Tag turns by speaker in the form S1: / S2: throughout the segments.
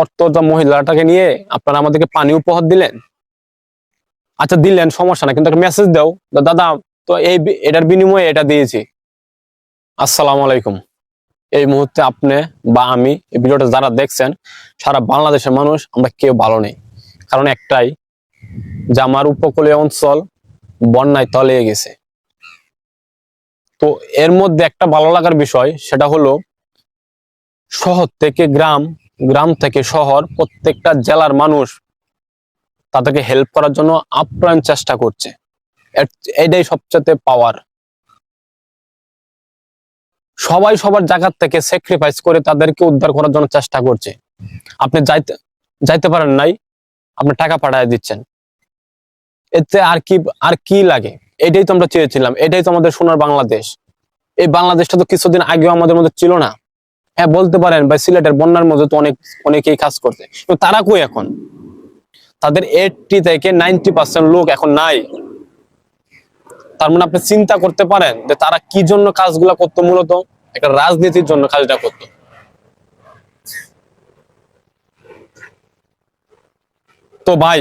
S1: তত্ত্বটা মহিলাটাকে নিয়ে আপনারা আমাদেরকে পানি উপহার দিলেন। আচ্ছা দিলেন, সমস্যা না, কিন্তু একটা মেসেজ দাও দাদা, তো এটার বিনিময়ে এটা দিয়েছি। আসসালামু আলাইকুম। এই মুহূর্তে আপনি বা আমি এই ভিডিওটা যারা দেখছেন, সারা বাংলাদেশের মানুষ আমরা কেউ ভালো নেই। কারণ একটাই, যে আমার উপকূলীয় অঞ্চল বন্যায় তলিয়ে গেছে। তো এর মধ্যে একটা ভালো লাগার বিষয়, সেটা হলো শহর থেকে গ্রাম, গ্রাম থেকে শহর, প্রত্যেকটা জেলার মানুষ তাদেরকে হেল্প করার জন্য আপ্রাণ চেষ্টা করছে। এটাই সবচেয়ে পাওয়ার। সবাই সবার জায়গা থেকে স্যাক্রিফাইস করে তাদেরকে উদ্ধার করার জন্য চেষ্টা করছে। আপনি যাইতে পারেন নাই, আপনি টাকা পাঠিয়ে দিচ্ছেন। এতে আর কি লাগে? এটাই তো আমরা চেয়েছিলাম, এটাই তো আমাদের সোনার বাংলাদেশ। এই বাংলাদেশটা তো কিছুদিন আগেও আমাদের মধ্যে ছিল না। হ্যাঁ বলতে পারেন ভাই, সিলেটের বন্যার মধ্যে তো অনেকেই কাজ করছে, কিন্তু তারা কই এখন? তাদের 80 থেকে 90% লোক এখন নাই। তার মানে আপনি চিন্তা করতে পারেন যে তারা কি জন্য কাজগুলা করতো। মূলত একটা রাজনীতির জন্য কাজটা করতো। তো ভাই,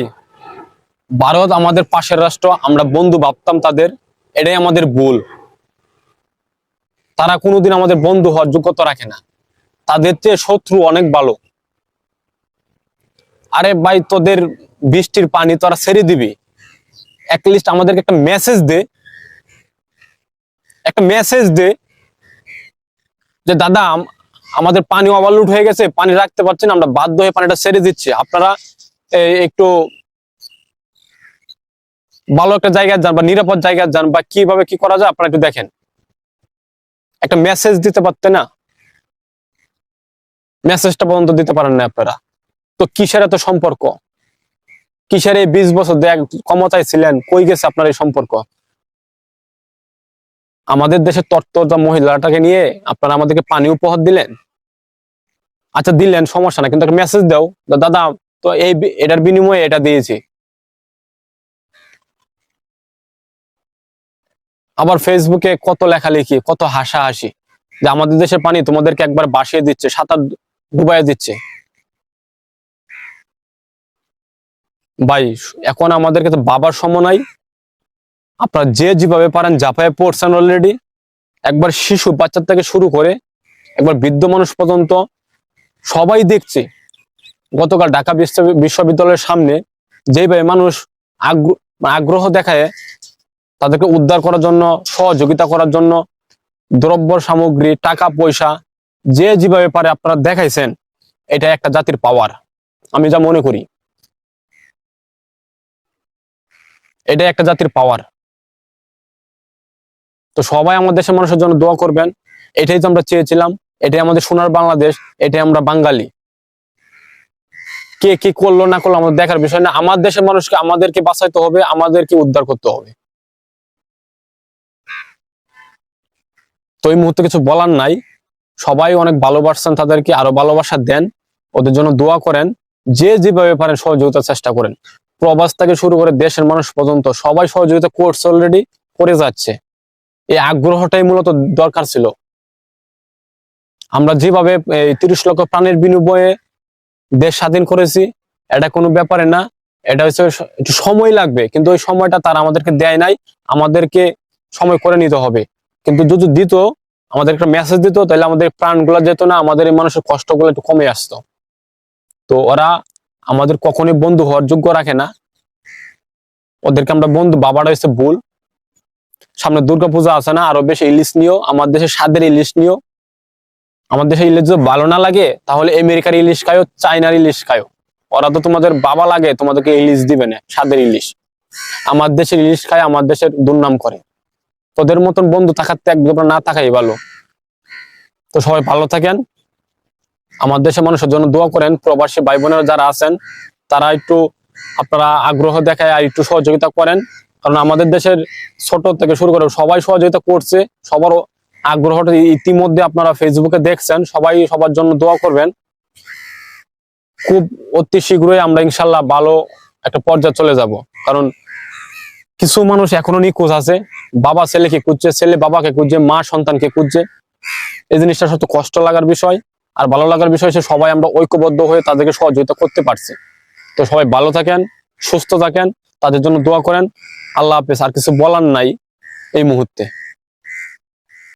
S1: ভারত আমাদের পাশের রাষ্ট্র, আমরা বন্ধু ভাবতাম তাদের, এটাই আমাদের ভুল। তারা কোনোদিন আমাদের বন্ধু হওয়ার যোগ্যতা রাখে না, তাদের চেয়ে শত্রু অনেক ভালো। আরে ভাই, তোদের বৃষ্টির পানি তোরা ছেড়ে দিবি, অ্যাটলিস্ট আমাদেরকে একটা মেসেজ দে যে দাদা আমাদের পানি ওভারলোড হয়ে গেছে, পানি রাখতে পারছি না, আমরা বাধ্য হয়ে পানিটা ছেড়ে দিচ্ছি, আপনারা একটু ভালো একটা জায়গায় যান বা নিরাপদ জায়গায় যান, বা কিভাবে কি করা যায় আপনারা একটু দেখেন। একটা মেসেজ দিতে পারতেন না? মেসেজটা পর্যন্ত দিতে পারেন না আপনারা। তো কিসের এত সম্পর্ক? কিসের এই 20 বছর ক্ষমতায় ছিলেন, কই গেছে আপনার এই সম্পর্ক? আমাদের দেশের তত্ত্বটা মহিলাটাকে নিয়ে আপনারা আমাদেরকে পানি উপহার দিলেন। আচ্ছা দিলেন, সমস্যা না, কিন্তু একটা মেসেজ দাও দাদা, তো এটার বিনিময়ে এটা দিয়েছি। আবার ফেসবুকে কত লেখালেখি, কত হাসাহাসি, যে আমাদের দেশের পানি তোমাদেরকে একবার ভাসিয়ে দিচ্ছে, সাঁতার ডুবাইয়ে দিচ্ছে। ভাই এখন আমাদেরকে তো বাবার সময় নাই। আপনারা যেভাবে পারেন ঝাঁপায় পড়ছেন অলরেডি। একবার শিশু বাচ্চা থেকে শুরু করে একবার বৃদ্ধ মানুষ পর্যন্ত সবাই দেখছে। গতকাল ঢাকা বিশ্ববিদ্যালয়ের সামনে যেভাবে মানুষ আগ্রহ দেখায় তাদেরকে উদ্ধার করার জন্য, সহযোগিতা করার জন্য, দ্রব্য সামগ্রী, টাকা পয়সা যেভাবে পারে আপনারা দেখাইছেন, এটা একটা জাতির পাওয়ার। আমি যা মনে করি, এটা একটা জাতির পাওয়ার। তো সবাই আমাদের দেশের মানুষের জন্য দোয়া করবেন। এটাই তো আমরা চেয়েছিলাম, এটাই আমাদের সোনার বাংলাদেশ, এটাই আমরা বাঙালি। কে কি করলো না করলো আমাদের দেখার বিষয় না। আমার দেশের মানুষকে আমাদেরকে বাঁচাইতে হবে, আমাদেরকে উদ্ধার করতে হবে। তো এই মুহূর্তে কিছু বলার নাই। সবাই অনেক ভালোবাসছেন, তাদেরকে আরো ভালোবাসা দেন, ওদের জন্য দোয়া করেন, যেভাবে পারেন সহযোগিতার চেষ্টা করেন। প্রবাস থেকে শুরু করে দেশের মানুষ পর্যন্ত সবাই সহযোগিতা করছে, অলরেডি করে যাচ্ছে। এই আগ্রহটাই মূলত দরকার ছিল। আমরা যেভাবে 30 লক্ষ প্রাণের বিনিময়ে দেশ স্বাধীন করেছি, এটা কোনো ব্যাপারে না। এটা হচ্ছে একটু সময় লাগবে, কিন্তু ওই সময়টা তারা আমাদেরকে দেয় নাই। আমাদেরকে সময় করে নিতে হবে। কিন্তু যদি দিত, আমাদের একটা মেসেজ দিত, তাহলে আমাদের প্রাণগুলো যেত না, আমাদের এই মানুষের কষ্টগুলো একটু কমে আসতো। তো ওরা আমাদের কখনোই বন্ধু হওয়ার যোগ্য রাখে না। ওদেরকে আমরা বন্ধু বাবাটা হচ্ছে ভুল। সামনে দুর্গাপূজা আছে না, আরো বেশি ইলিশ নিও, আমার দেশে স্বাদের ইলিশ নিও। আমার দেশে ইলিশ যদি ভালো না লাগে, তাহলে আমেরিকার ইলিশ খায়ও, চাইনার ইলিশ খায়ও। ওরা তো তোমাদের বাবা লাগে, তোমাদেরকে ইলিশ দিবে না, স্বাদের ইলিশ। আমার দেশের ইলিশ খায়, আমার দেশের দুর্নাম করে। তোদের মতন বন্ধু থাকাতে একদম না থাকাই ভালো। তো সবাই ভালো থাকেন, আমার দেশের মানুষের জন্য দোয়া করেন। প্রবাসী ভাই বোনেরা যারা আছেন, তারা একটু আপনারা আগ্রহ দেখায় আর একটু সহযোগিতা করেন। কারণ আমাদের দেশের ছোট থেকে শুরু করে সবাই সহযোগিতা করছে। সবার আগ্রহটা ইতিমধ্যে আপনারা ফেসবুকে দেখছেন। সবাই সবার জন্য দোয়া করবেন। খুব অতি শীঘ্রই আমরা ইনশাল্লাহ ভালো একটা পর্যায়ে চলে যাব। কারণ কিছু মানুষ এখনো নিখোঁজ আছে। বাবা ছেলেকে খুঁজছে, ছেলে বাবাকে খুঁজছে, মা সন্তানকে খুঁজছে। এই জিনিসটা সত্যি কষ্ট লাগার বিষয়। আর ভালো লাগার বিষয় হচ্ছে সবাই আমরা ঐক্যবদ্ধ হয়ে তাদেরকে সহযোগিতা করতে পারছি। তো সবাই ভালো থাকেন, সুস্থ থাকেন, তাদের জন্য দোয়া করেন। আল্লাহ হাফেজ। আর কিছু বলার নাই এই মুহূর্তে।